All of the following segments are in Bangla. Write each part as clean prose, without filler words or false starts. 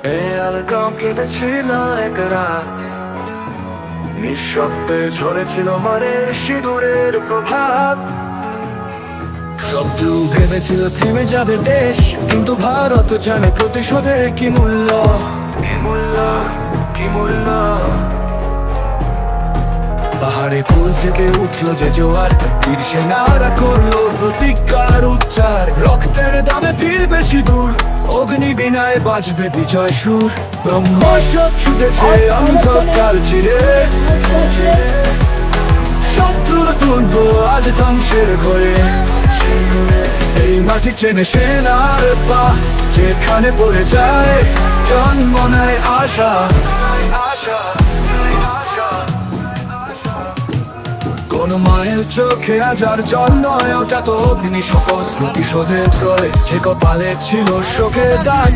গাঁও কেটেছিল এক রাত, নিঃশব্দে ঝরেছিল মানের সিঁদুরের প্রভাব। শত্রু ভেবেছিল থেমে যাবে দেশ, কিন্তু ভারত জানে প্রতিশোধের কি মূল্য, কি মূল্য, কি মূল্য। পাহাড়ে কুল থেকে উঠলো যে জোয়ার, বীর সেনারা করলো প্রতিজ্ঞার উচ্চার। রক্তের দামে ফিরবে সিঁদুর, অগ্নি বিনায় বাজবে বিজয় সুর। ব্রহ্মসব ছুটেছে অন্ধকার চিরে, শত্রুর দুর্গ আজ ধ্বংসের ঘরে। এই মাটি চেনে সেনার পা, যেখানে পড়ে যায় জন্ম নেয় আশা, আশা, আশা। কোন মায়ের চোখে আজ আর জল নয়, ওটা তো অগ্নি শপথ, প্রতিশোধের প্রয়। যে কপালে ছিল শোকের দাগ,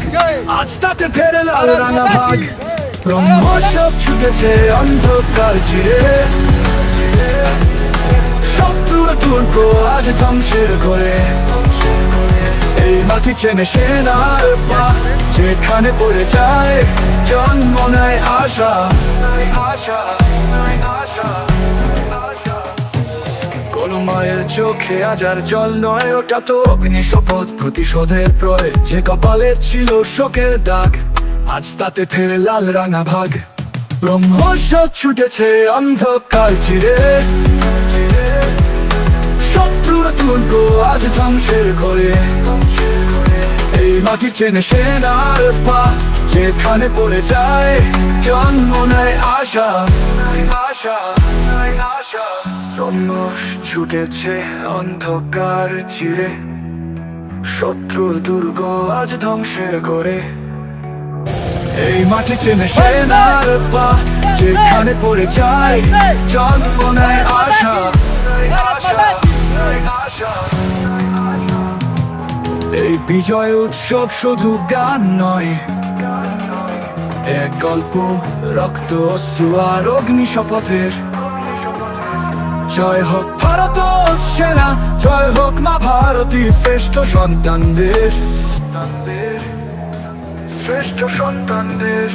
আজ তাতে ফেরে লাল রাঙা ভাগ। ব্রহ্মসব ছুটেছে অন্ধকার চিরে, শত্রুর দুর্গ আজ ধ্বংসের ঘরে। এই মাটি চেনে সেনার পা, যেখানে পড়ে যায় জন্ম নেয় আশা, আশা, আশা। কোন মায়ের চোখে আজ আর জল নয়, ওটা তো অগ্নি শপথ, প্রতিশোধের প্রয়। যে কপালে ছিল শোকের দাগ, আজ তাতে ফেরে লাল রাঙা ভাগ। ব্রহ্মসব ছুটেছে অন্ধকার চিরে, শত্রুর দুর্গ আজ ধ্বংসের ঘরে। এই মাটি চেনে সেনার পা, যেখানে পড়ে যায় জন্ম নেয় আশা, আশা, আশা। জন্ম ছুটেছে অন্ধকার চিরে, শত্রুর দুর্গ আজ ধ্বংসের ঘরে। এই মাটি চেনে সেনার পা, যেখানে পড়ে যায় জন্ম নেয় আশা, আশা, আশা। এই বিজয় উৎসব শুধু গান নয়, এক গল্প রক্ত, অশ্রু আর অগ্নি শপথের। জয় হোক ভারত সেনা, জয় হোক মা ভারতীর শ্রেষ্ঠ সন্তানদের, শ্রেষ্ঠ সন্তানদের।